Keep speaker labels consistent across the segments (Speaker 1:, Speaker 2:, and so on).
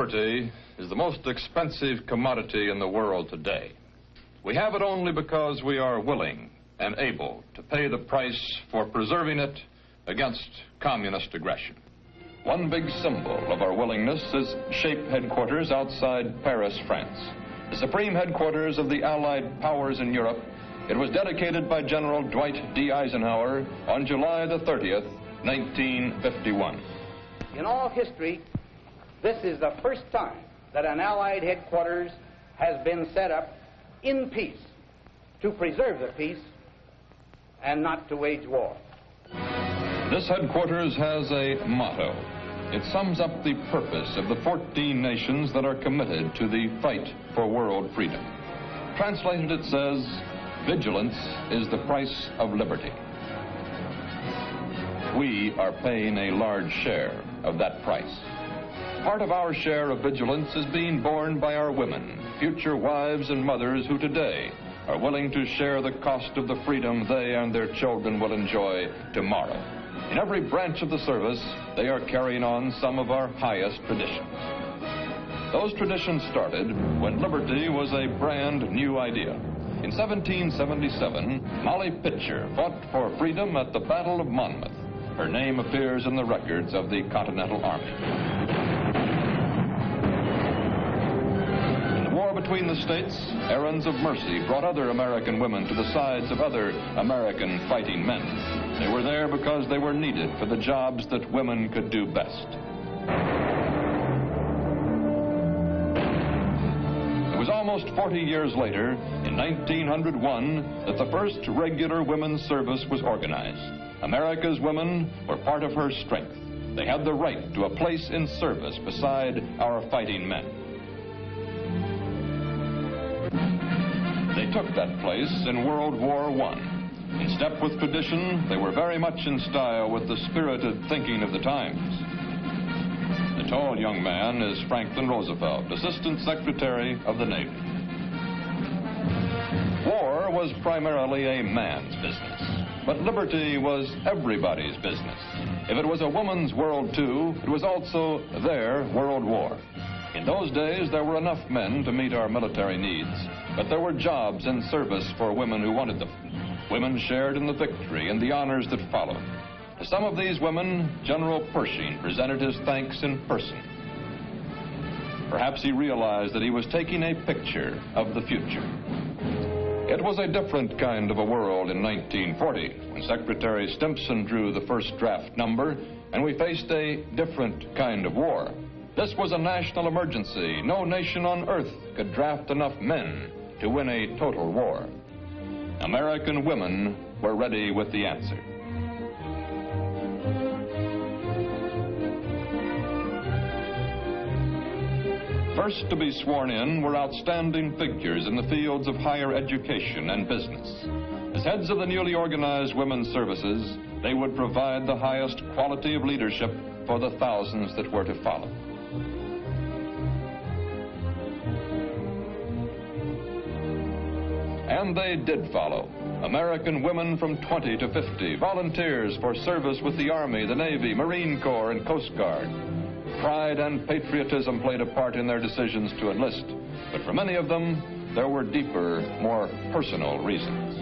Speaker 1: liberty is the most expensive commodity in the world today. We have it only because we are willing and able to pay the price for preserving it against communist aggression. One big symbol of our willingness is SHAPE headquarters outside Paris, France. The supreme headquarters of the Allied powers in Europe. It was dedicated by General Dwight D. Eisenhower on July the 30th, 1951.
Speaker 2: In all history, this is the first time that an Allied headquarters has been set up in peace, to preserve the peace and not to wage war.
Speaker 1: This headquarters has a motto. It sums up the purpose of the 14 nations that are committed to the fight for world freedom. Translated, it says, vigilance is the price of liberty. We are paying a large share of that price. Part of our share of vigilance is being borne by our women, future wives and mothers who today are willing to share the cost of the freedom they and their children will enjoy tomorrow. In every branch of the service, they are carrying on some of our highest traditions. Those traditions started when liberty was a brand new idea. In 1777, Molly Pitcher fought for freedom at the Battle of Monmouth. Her name appears in the records of the Continental Army. Between the states, errands of mercy brought other American women to the sides of other American fighting men. They were there because they were needed for the jobs that women could do best. It was almost 40 years later, in 1901, that the first regular women's service was organized. America's women were part of her strength. They had the right to a place in service beside our fighting men. They took that place in World War I. In step with tradition, they were very much in style with the spirited thinking of the times. The tall young man is Franklin Roosevelt, Assistant Secretary of the Navy. War was primarily a man's business, but liberty was everybody's business. If it was a woman's world too, it was also their world war. In those days, there were enough men to meet our military needs, but there were jobs and service for women who wanted them. Women shared in the victory and the honors that followed. To some of these women, General Pershing presented his thanks in person. Perhaps he realized that he was taking a picture of the future. It was a different kind of a world in 1940, when Secretary Stimson drew the first draft number, and we faced a different kind of war. This was a national emergency. No nation on earth could draft enough men to win a total war. American women were ready with the answer. First to be sworn in were outstanding figures in the fields of higher education and business. As heads of the newly organized women's services, they would provide the highest quality of leadership for the thousands that were to follow. And they did follow. American women from 20 to 50, volunteers for service with the Army, the Navy, Marine Corps, and Coast Guard. Pride and patriotism played a part in their decisions to enlist, but for many of them, there were deeper, more personal reasons.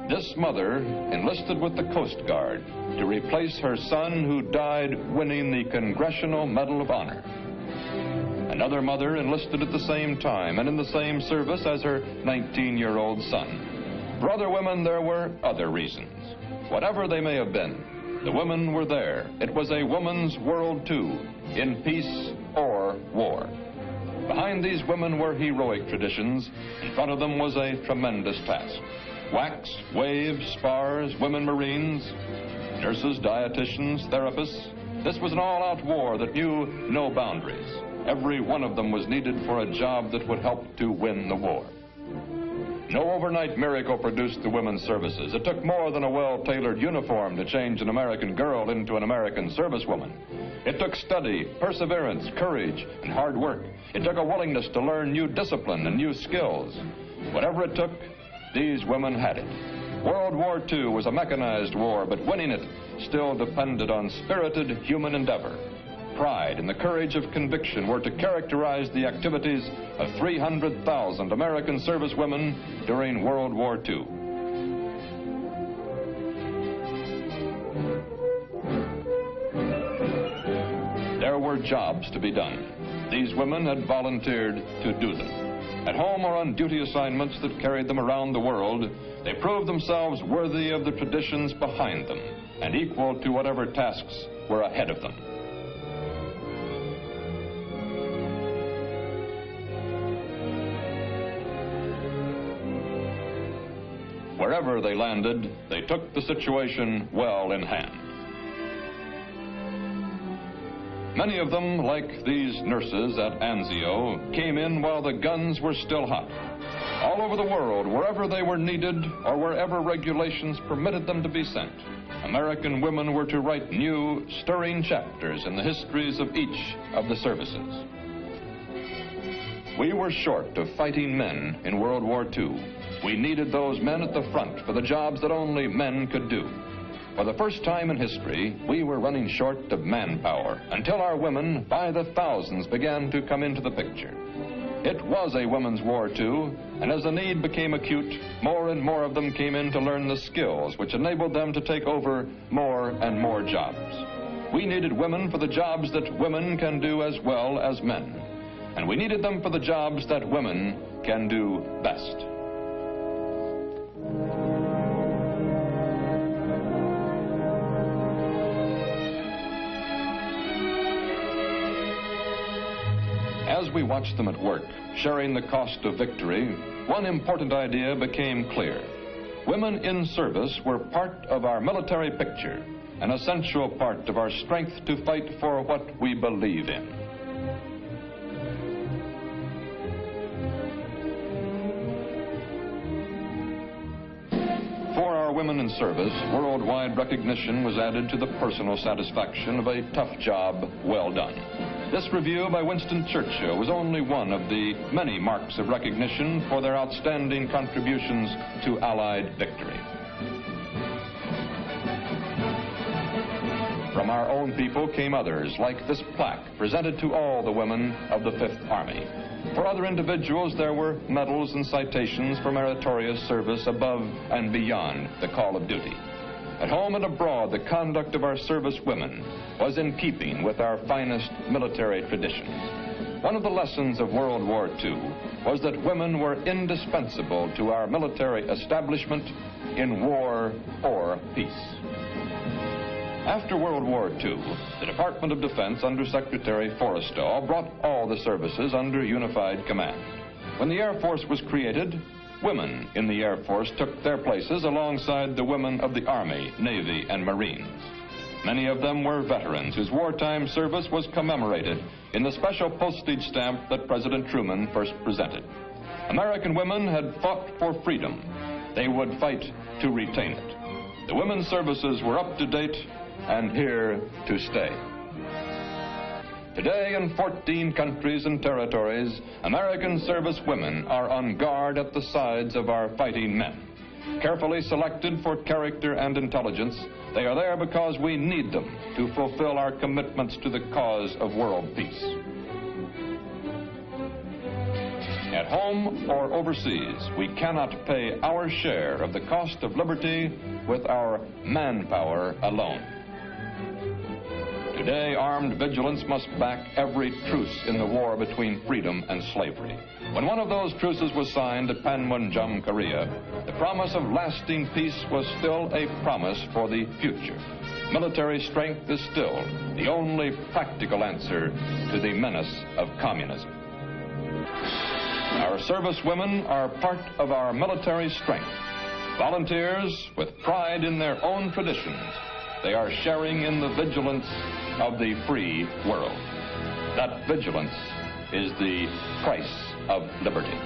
Speaker 1: This mother enlisted with the Coast Guard to replace her son who died winning the Congressional Medal of Honor. Another mother enlisted at the same time and in the same service as her 19-year-old son. For other women, there were other reasons. Whatever they may have been, the women were there. It was a woman's world, too, in peace or war. Behind these women were heroic traditions. In front of them was a tremendous task. Wax, waves, spars, women Marines, nurses, dietitians, therapists. This was an all-out war that knew no boundaries. Every one of them was needed for a job that would help to win the war. No overnight miracle produced the women's services. It took more than a well-tailored uniform to change an American girl into an American servicewoman. It took study, perseverance, courage, and hard work. It took a willingness to learn new discipline and new skills. Whatever it took, these women had it. World War II was a mechanized war, but winning it still depended on spirited human endeavor. pride and the courage of conviction were to characterize the activities of 300,000 American servicewomen during World War II. There were jobs to be done. These women had volunteered to do them. At home or on duty assignments that carried them around the world, they proved themselves worthy of the traditions behind them and equal to whatever tasks were ahead of them. Wherever they landed, they took the situation well in hand. Many of them, like these nurses at Anzio, came in while the guns were still hot. All over the world, wherever they were needed or wherever regulations permitted them to be sent, American women were to write new, stirring chapters in the histories of each of the services. We were short of fighting men in World War II. We needed those men at the front for the jobs that only men could do. For the first time in history, we were running short of manpower until our women, by the thousands, began to come into the picture. It was a women's war, too, and as the need became acute, more and more of them came in to learn the skills which enabled them to take over more and more jobs. We needed women for the jobs that women can do as well as men, and we needed them for the jobs that women can do best. As we watched them at work, sharing the cost of victory, one important idea became clear. Women in service were part of our military picture, an essential part of our strength to fight for what we believe in. For our women in service, worldwide recognition was added to the personal satisfaction of a tough job well done. This review by Winston Churchill was only one of the many marks of recognition for their outstanding contributions to Allied victory. From our own people came others, like this plaque presented to all the women of the Fifth Army. For other individuals, there were medals and citations for meritorious service above and beyond the call of duty. At home and abroad, the conduct of our service women was in keeping with our finest military traditions. One of the lessons of World War II was that women were indispensable to our military establishment in war or peace. After World War II, the Department of Defense under Secretary Forrestal brought all the services under unified command. When the Air Force was created, women in the Air Force took their places alongside the women of the Army, Navy, and Marines. Many of them were veterans whose wartime service was commemorated in the special postage stamp that President Truman first presented. American women had fought for freedom. They would fight to retain it. The women's services were up to date and here to stay. Today, in 14 countries and territories, American service women are on guard at the sides of our fighting men. Carefully selected for character and intelligence, they are there because we need them to fulfill our commitments to the cause of world peace. At home or overseas, we cannot pay our share of the cost of liberty with our manpower alone. Today, armed vigilance must back every truce in the war between freedom and slavery. When one of those truces was signed at Panmunjom, Korea, the promise of lasting peace was still a promise for the future. Military strength is still the only practical answer to the menace of communism. Our service women are part of our military strength. Volunteers with pride in their own traditions, they are sharing in the vigilance of the free world. That vigilance is the price of liberty.